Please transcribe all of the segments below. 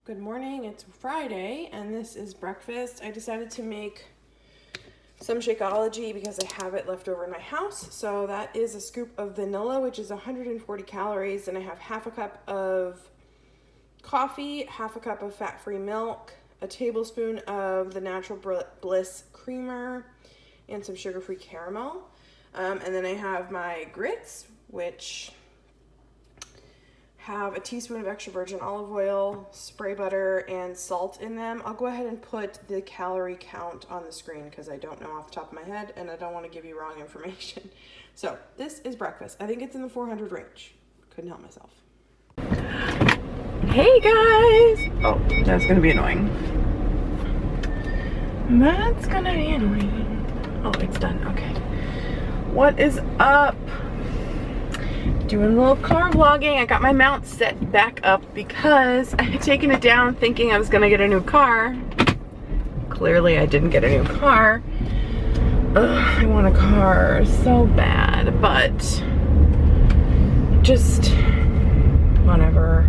Good morning, it's Friday and this is breakfast. I decided to make some Shakeology because I have it left over in my house. So that is a scoop of vanilla, which is 140 calories, and I have half a cup of coffee, half a cup of fat-free milk, a tablespoon of the Natural Bliss creamer, and some sugar-free caramel. And then I have my grits, which have a teaspoon of extra virgin olive oil, spray butter, and salt in them. I'll go ahead and put the calorie count on the screen because I don't know off the top of my head and I don't want to give you wrong information. So this is breakfast. I think it's in the 400 range. Couldn't help myself. Hey guys! Oh, that's gonna be annoying. That's gonna be annoying. Oh, it's done, okay. What is up? Doing a little car vlogging. I got my mount set back up because I had taken it down thinking I was gonna get a new car. Clearly I didn't get a new car. Ugh, I want a car so bad, but just whatever.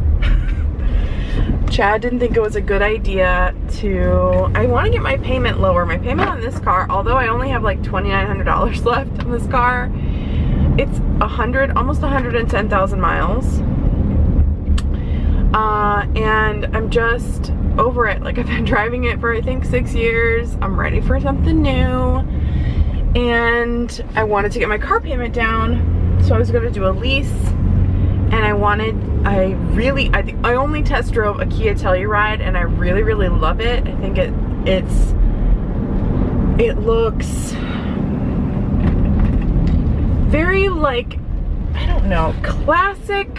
Chad didn't think it was a good idea I want to get my payment lower. My payment on this car, although I only have like $2,900 left on this car, it's almost 110,000 miles. And I'm just over it. Like, I've been driving it for I think 6 years. I'm ready for something new. And I wanted to get my car payment down. So I was gonna do a lease. And I only test drove a Kia Telluride and I really, really love it. I think it looks very, like, I don't know, classic,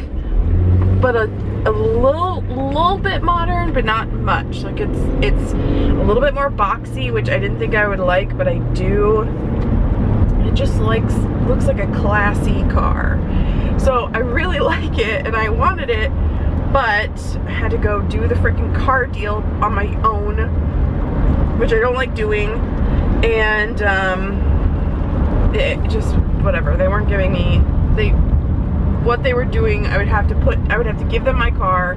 but a little bit modern, but not much. Like, it's a little bit more boxy, which I didn't think I would like, but I do. It just looks like a classy car. So I really like it and I wanted it, but I had to go do the freaking car deal on my own, which I don't like doing. And it just, whatever, they weren't giving me what they were doing. I would have to give them my car,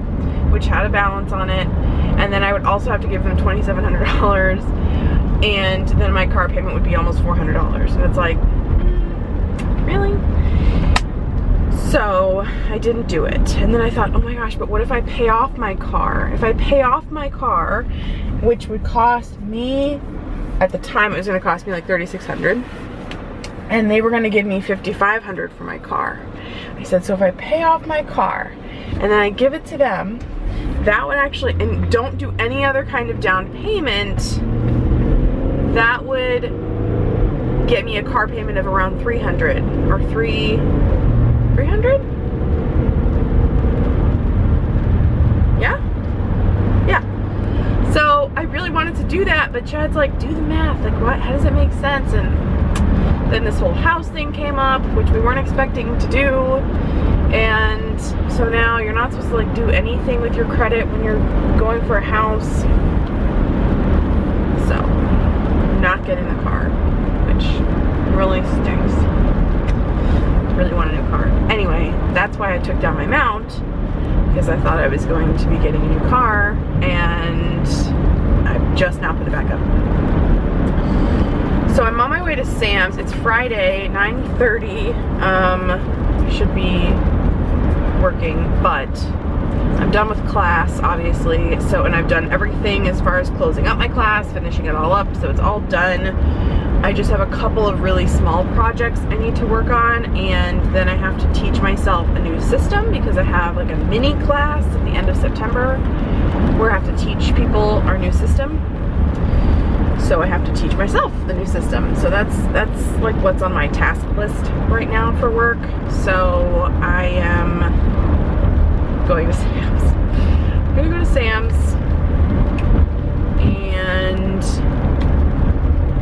which had a balance on it, and then I would also have to give them $2,700, and then my car payment would be almost $400, and it's like, really? So I didn't do it. And then I thought, oh my gosh, but what if I pay off my car? If I pay off my car, which would cost me, at the time it was gonna cost me like $3,600, and they were gonna give me $5,500 for my car. I said, so if I pay off my car and then I give it to them, that would actually, and don't do any other kind of down payment, that would get me a car payment of around $300 or $300? Yeah? Yeah. So I really wanted to do that, but Chad's like, do the math. Like, what? How does it make sense? And then this whole house thing came up, which we weren't expecting to do. And so now you're not supposed to like do anything with your credit when you're going for a house. So I'm not getting a car, which really stinks. I really want a new car. Anyway, that's why I took down my mount, because I thought I was going to be getting a new car, and I've just now put it back up. So I'm on my way to Sam's. It's Friday, 9:30. I should be working, but I'm done with class, obviously. So, and I've done everything as far as closing up my class, finishing it all up, so it's all done. I just have a couple of really small projects I need to work on, and then I have to teach myself a new system because I have like a mini class at the end of September where I have to teach people our new system. So I have to teach myself the new system. So that's like what's on my task list right now for work. So I am going to Sam's. I'm gonna go to Sam's, and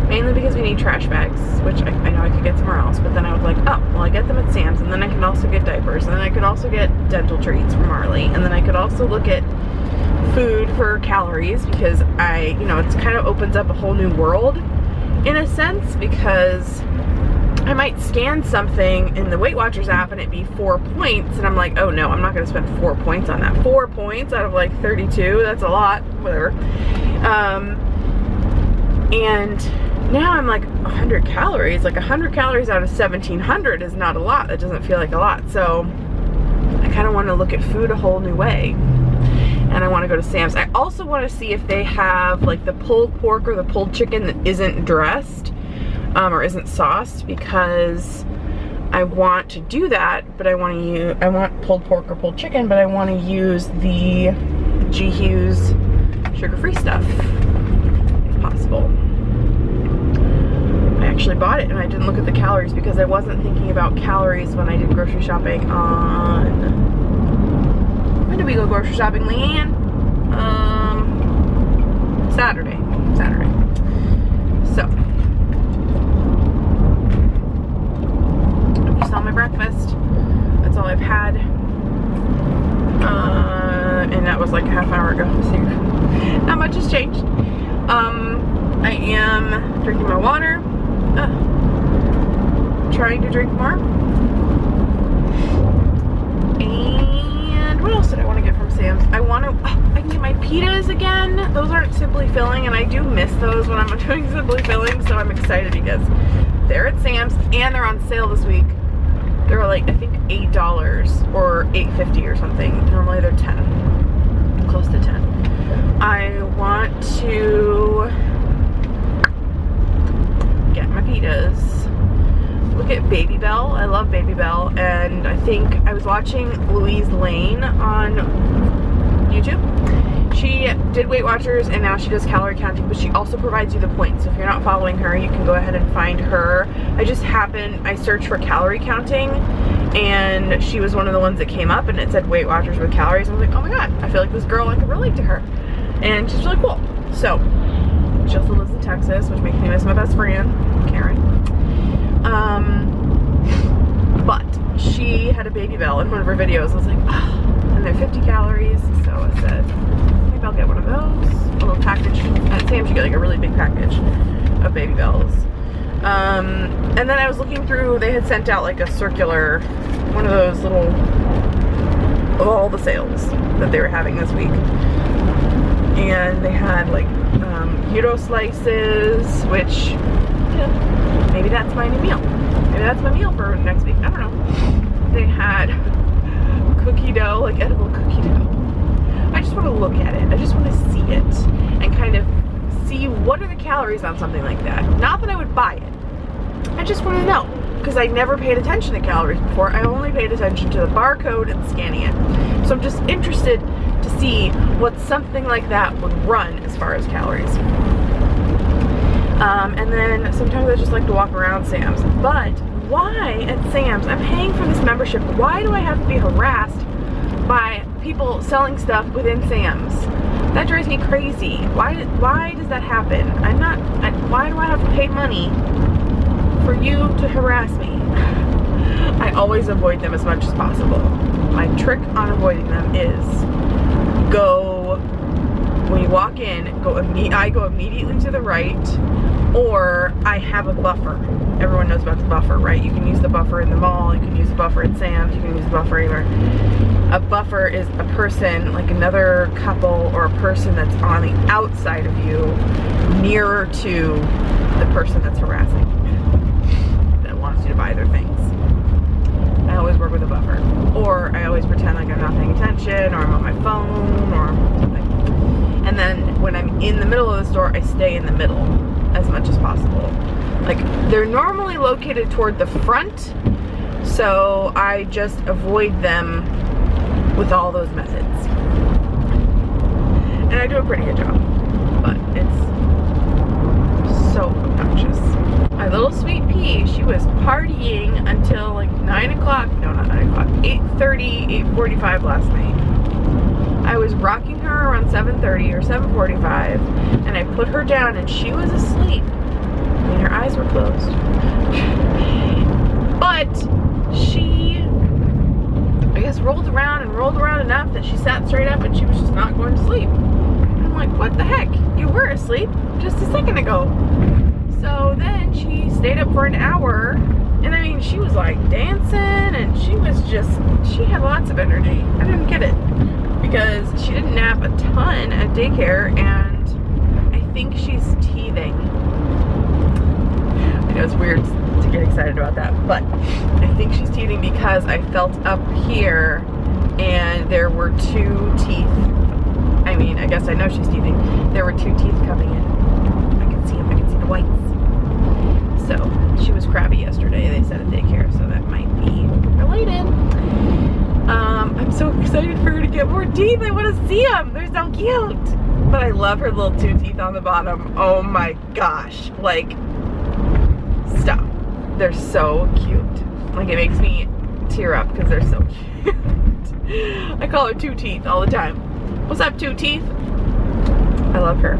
mainly because we need trash bags, which I know I could get somewhere else, but then I was like, oh, well, I get them at Sam's, and then I can also get diapers, and then I could also get dental treats from Mollye, and then I could also look at food for calories, because it kind of opens up a whole new world in a sense, because I might scan something in the Weight Watchers app and it'd be 4 points, and I'm like, oh no, I'm not gonna spend 4 points on that. 4 points out of like 32, that's a lot, whatever. And now I'm like 100 calories, like 100 calories out of 1700 is not a lot. That doesn't feel like a lot. So I kind of want to look at food a whole new way. And I want to go to Sam's. I also want to see if they have like the pulled pork or the pulled chicken that isn't dressed or isn't sauced, because I want to do that, but I want pulled pork or pulled chicken, but I want to use the G. Hughes sugar-free stuff if possible. I actually bought it and I didn't look at the calories because I wasn't thinking about calories when I did grocery shopping on... When did we go grocery shopping, Leanne? Saturday. So, you saw my breakfast. That's all I've had. And that was like a half hour ago. So not much has changed. I am drinking my water. Trying to drink more. And what else did I want to get from Sam's? I can get my pitas again. Those aren't Simply Filling, and I do miss those when I'm doing Simply Filling, so I'm excited because they're at Sam's and they're on sale this week. They're like, I think $8 or $8.50 or something. Normally they're 10, close to 10. I want to get my pitas. Look at Baby Bell. I love Baby Bell, and I think I was watching Louise Lane on YouTube. She did Weight Watchers and now she does calorie counting, but she also provides you the points. So if you're not following her, you can go ahead and find her. I searched for calorie counting and she was one of the ones that came up and it said Weight Watchers with calories. I was like, oh my god, I feel like this girl, I can relate to her. And she's really cool. So, she also lives in Texas, which makes me miss my best friend, Karen. But she had a Baby Bell in one of her videos. I was like, oh, and they're 50 calories. So I said, maybe I'll get one of those. A little package. At Sam's you get like a really big package of Baby Bells. And then I was looking through, they had sent out like a circular, one of those little, of all the sales that they were having this week. And they had like gyro slices, which, yeah, maybe that's my new meal. Maybe that's my meal for next week. I don't know. They had cookie dough, like edible cookie dough. I just want to look at it. I just want to see it and kind of see what are the calories on something like that. Not that I would buy it. I just want to know, because I never paid attention to calories before. I only paid attention to the barcode and scanning it. So I'm just interested to see what something like that would run as far as calories. And then sometimes I just like to walk around Sam's. But why at Sam's? I'm paying for this membership. Why do I have to be harassed by people selling stuff within Sam's? That drives me crazy. Why does that happen? Why do I have to pay money for you to harass me? I always avoid them as much as possible. My trick on avoiding them is when you walk in, I go immediately to the right, or I have a buffer. Everyone knows about the buffer, right? You can use the buffer in the mall, you can use the buffer at Sam's, you can use the buffer anywhere. A buffer is a person, like another couple or a person that's on the outside of you, nearer to the person that's harassing, that wants you to buy their things. I always work with a buffer. Or I always pretend like I'm not paying attention, or I'm on my phone, or something. And then when I'm in the middle of the store, I stay in the middle as much as possible. Like, they're normally located toward the front, so I just avoid them with all those methods. And I do a pretty good job, but it's so obnoxious. My little sweet pea, she was partying until like 9 o'clock, no, not 9 o'clock, 8:30, 8:45 last night. I was rocking her around 7:30 or 7:45, and I put her down and she was asleep. I mean, her eyes were closed. But she, I guess, rolled around enough that she sat straight up and she was just not going to sleep. And I'm like, what the heck? You were asleep just a second ago. So then she stayed up for an hour And I mean, she was like dancing, and she had lots of energy. I didn't get it because she didn't nap a ton at daycare, and I think she's teething. I know it's weird to get excited about that, but I think she's teething because I felt up here and there were 2 teeth. I mean, I guess I know she's teething. There were 2 teeth coming in. I can see them. I can see the whites. So she was crabby yesterday, they said at daycare, so that might be related. I'm so excited for her to get more teeth. I want to see them. They're so cute. But I love her little 2 teeth on the bottom. Oh my gosh. Like, stop. They're so cute. Like, it makes me tear up because they're so cute. I call her 2 teeth all the time. What's up, 2 teeth? I love her.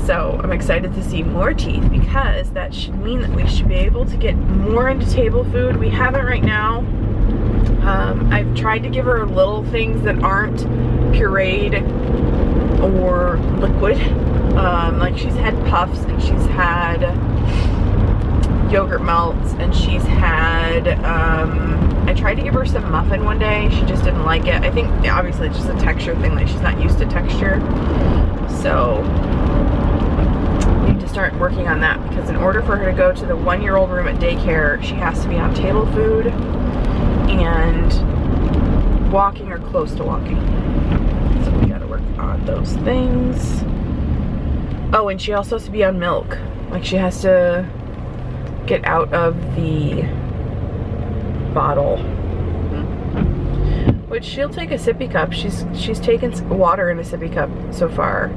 So I'm excited to see more teeth because that should mean that we should be able to get more into table food. We haven't right now. I've tried to give her little things that aren't pureed or liquid. Like she's had puffs, and she's had yogurt melts, and she's had, I tried to give her some muffin one day. She just didn't like it. I think obviously it's just a texture thing, like she's not used to texture. So I need to start working on that, because in order for her to go to the 1-year-old room at daycare, she has to be on table food and walking or close to walking. So we gotta work on those things. Oh, and she also has to be on milk. Like, she has to get out of the bottle, which she'll take a sippy cup. She's taken water in a sippy cup so far,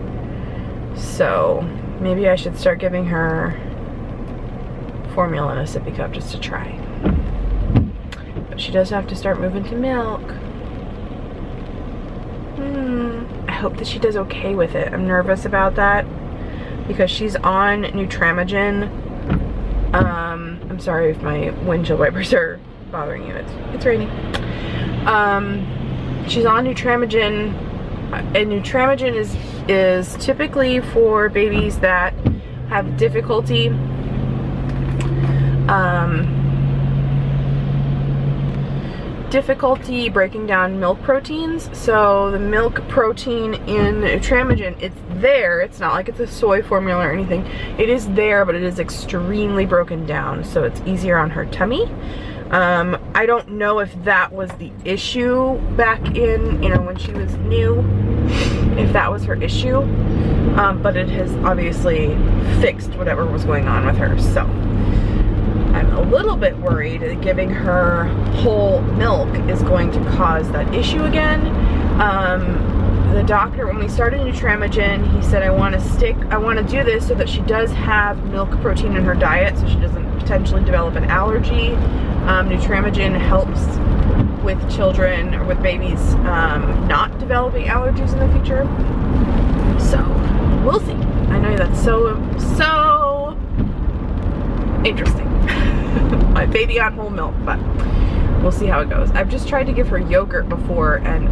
so maybe I should start giving her formula in a sippy cup just to try. But she does have to start moving to milk. I hope that she does okay with it. I'm nervous about that because she's on Nutramigen. I'm sorry if my windshield wipers are bothering you. It's raining. She's on Nutramigen, and Nutramigen is typically for babies that have difficulty breaking down milk proteins. So the milk protein in Nutramigen, it's there. It's not like it's a soy formula or anything. It is there, but it is extremely broken down, so it's easier on her tummy. I don't know if that was the issue back in, when she was new, if that was her issue, but it has obviously fixed whatever was going on with her. So I'm a little bit worried that giving her whole milk is going to cause that issue again. The doctor, when we started Nutramigen, he said, I want to do this so that she does have milk protein in her diet, so she doesn't potentially develop an allergy. Nutramigen helps with children or with babies not developing allergies in the future. So we'll see. I know that's so interesting. My baby on whole milk, but we'll see how it goes. I've just tried to give her yogurt before, and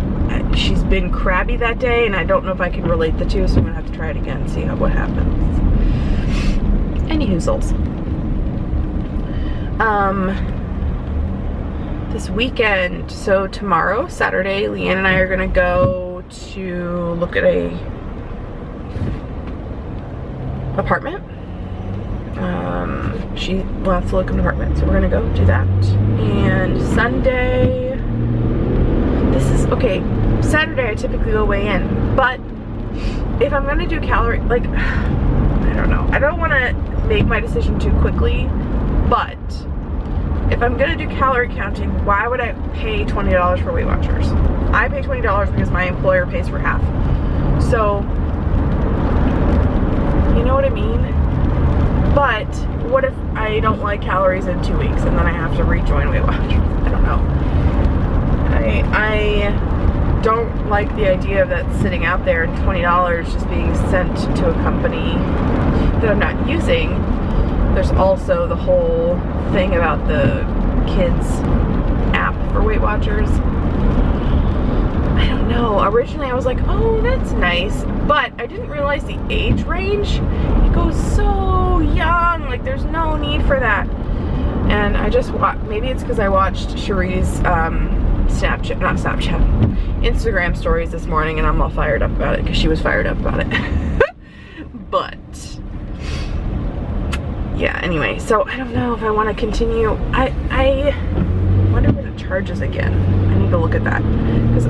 she's been crabby that day, and I don't know if I can relate the two, so I'm gonna have to try it again and see what happens. Any hoozles. This weekend, so tomorrow, Saturday, Leanne and I are gonna go to look at a apartment. She wants to look at an apartment, so we're gonna go do that. And Sunday, Saturday I typically go weigh in, but if I'm gonna do calorie, like, I don't know. I don't wanna make my decision too quickly, but if I'm gonna do calorie counting, why would I pay $20 for Weight Watchers? I pay $20 because my employer pays for half. So, you know what I mean? But what if I don't like calories in 2 weeks and then I have to rejoin Weight Watchers? I don't know. I don't like the idea of that sitting out there and $20 just being sent to a company that I'm not using. There's also the whole thing about the kids app for Weight Watchers. I don't know. Originally I was like, oh, that's nice, but I didn't realize the age range. It goes so young, like there's no need for that. And I just watched, maybe it's because I watched Cherie's Instagram stories this morning, and I'm all fired up about it because she was fired up about it. But yeah, anyway, so I don't know if I want to continue. I wonder what it charges again. I need to look at that, because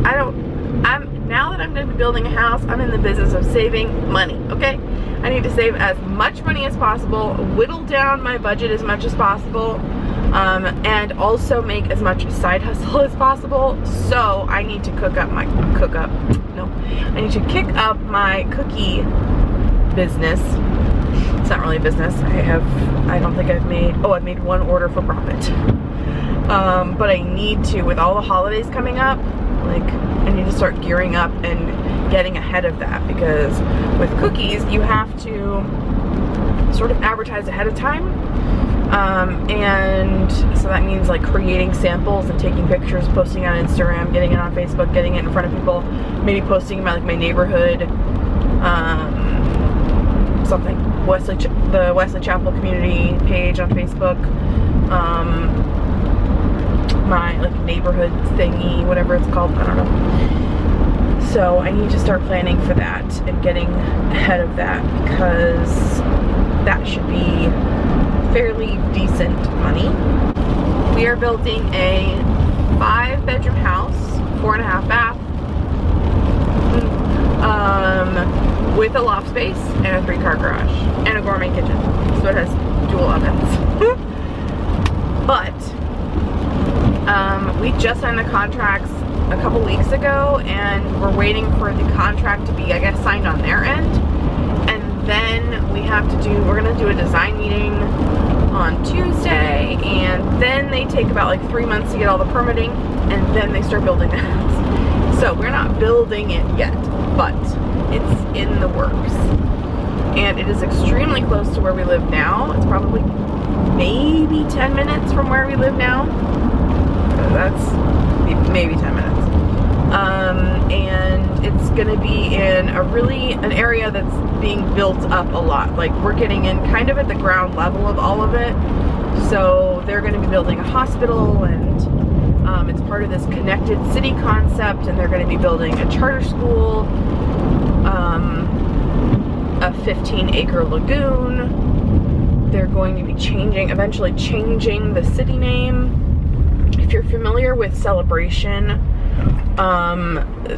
now that I'm going to be building a house, I'm in the business of saving money, okay? I need to save as much money as possible, whittle down my budget as much as possible, and also make as much side hustle as possible. So I need to I need to kick up my cookie business. It's not really a business. I've made one order for profit. But I need to, with all the holidays coming up, like, I need to start gearing up and getting ahead of that, because with cookies, you have to sort of advertise ahead of time. And so that means like creating samples and taking pictures, posting on Instagram, getting it on Facebook, getting it in front of people, maybe posting about like my neighborhood, something, the Wesley Chapel community page on Facebook, my like neighborhood thingy, whatever it's called, I don't know. So I need to start planning for that and getting ahead of that, because that should be fairly decent money. We are building a 5-bedroom house, 4.5 bath, with a loft space and a 3-car garage and a gourmet kitchen. So it has dual ovens. But we just signed the contracts a couple weeks ago, and we're waiting for the contract to be, I guess, signed on their end. And then we're gonna do a design meeting on Tuesday, and then they take about like 3 months to get all the permitting, and then they start building the house. So we're not building it yet, but it's in the works. And it is extremely close to where we live now. It's probably maybe 10 minutes from where we live now. That's maybe 10 minutes. And it's gonna be in an area that's being built up a lot. Like, we're getting in kind of at the ground level of all of it. So they're gonna be building a hospital, and it's part of this connected city concept, and they're gonna be building a charter school, a 15-acre lagoon. They're going to be eventually changing the city name. If you're familiar with Celebration,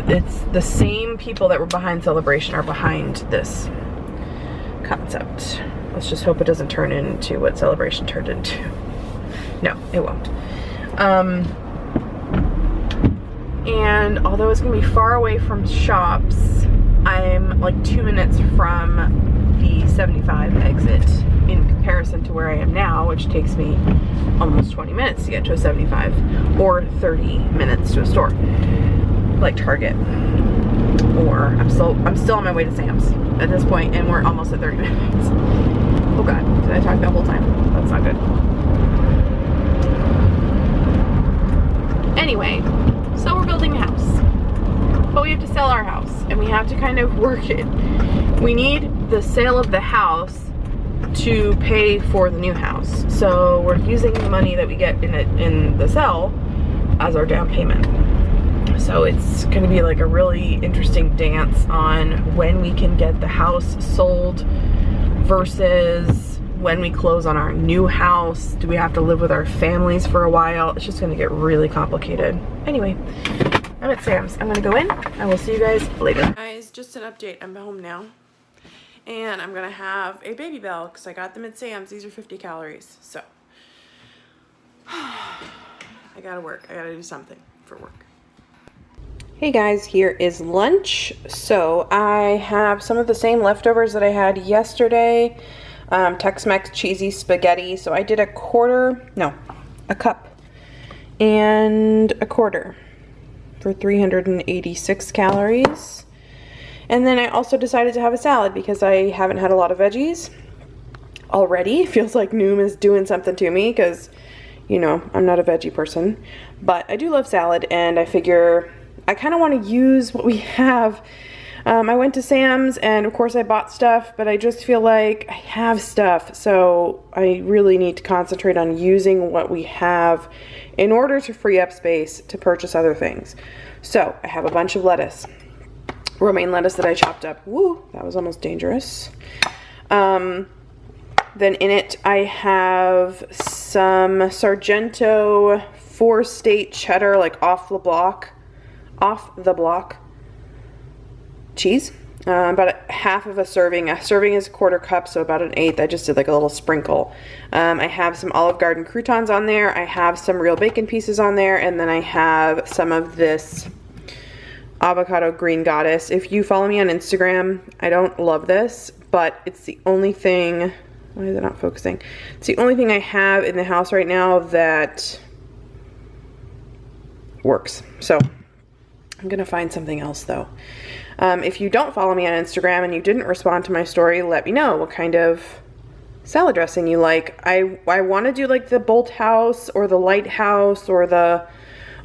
it's the same people that were behind Celebration are behind this concept. Let's just hope it doesn't turn into what Celebration turned into. No, it won't. And although it's gonna be far away from shops, I'm like 2 minutes from the 75 exit in comparison to where I am now, which takes me almost 20 minutes to get to a 75, or 30 minutes to a store like Target, or I'm still on my way to Sam's at this point, and we're almost at 30 minutes. Oh god, did I talk that whole time? That's not good. Anyway, so we're building a house, but we have to sell our house, and we have to kind of work it. We need the sale of the house to pay for the new house, so we're using the money that we get in the sale as our down payment. So it's going to be like a really interesting dance on when we can get the house sold versus when we close on our new house. Do we have to live with our families for a while? It's just going to get really complicated. Anyway, I'm at Sam's. I'm going to go in. I will see you guys later. Guys, just an update. I'm home now. And I'm going to have a Baby Bell because I got them at Sam's. These are 50 calories. So, I got to work. I got to do something for work. Hey guys, here is lunch. So I have some of the same leftovers that I had yesterday. Tex-Mex cheesy spaghetti. So I did a cup and a quarter for 386 calories. And then I also decided to have a salad because I haven't had a lot of veggies already. Feels like Noom is doing something to me because, you know, I'm not a veggie person. But I do love salad, and I figure I kind of want to use what we have I went to Sam's, and of course I bought stuff, but I just feel like I have stuff, so I really need to concentrate on using what we have in order to free up space to purchase other things. So I have a bunch of lettuce, romaine lettuce that I chopped up. Woo, that was almost dangerous. Then in it I have some Sargento 4-state cheddar, like off the block cheese. About half of a serving. A serving is a 1/4 cup, so about 1/8. I just did like a little sprinkle. I have some Olive Garden croutons on there. I have some real bacon pieces on there, and then I have some of this avocado green goddess. If you follow me on Instagram, I don't love this, but it's the only thing. Why is it not focusing? It's the only thing I have in the house right now that works. So I'm gonna find something else though. If you don't follow me on Instagram and you didn't respond to my story, let me know what kind of salad dressing you like. I want to do like the Bolt House or the Lighthouse or the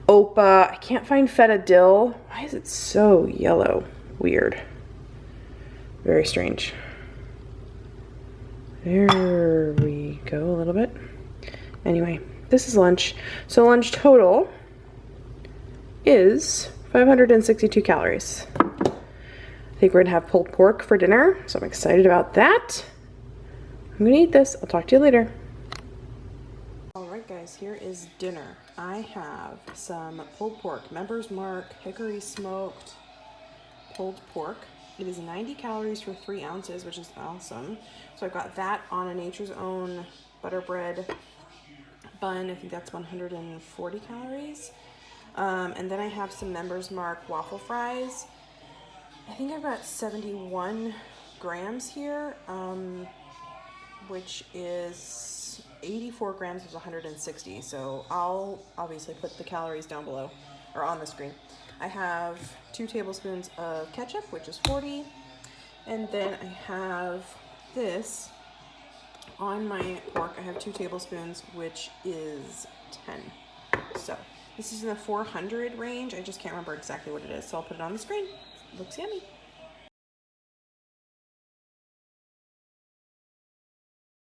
Opa. I can't find feta dill. Why is it so yellow? Weird. Very strange. There we go a little bit. Anyway, this is lunch. So lunch total is 562 calories. I think we're gonna have pulled pork for dinner, so I'm excited about that. I'm gonna eat this. I'll talk to you later. All right, guys, here is dinner. I have some pulled pork, Members Mark, hickory smoked pulled pork. It is 90 calories for 3 ounces, which is awesome. So I've got that on a Nature's Own butter bread bun. I think that's 140 calories. And then I have some Members Mark waffle fries. I think I've got 71 grams here, which is 84 grams is 160. So I'll obviously put the calories down below or on the screen. I have 2 tablespoons of ketchup, which is 40. And then I have this on my pork. I have 2 tablespoons, which is 10. So this is in the 400 range. I just can't remember exactly what it is, so I'll put it on the screen. Looks yummy.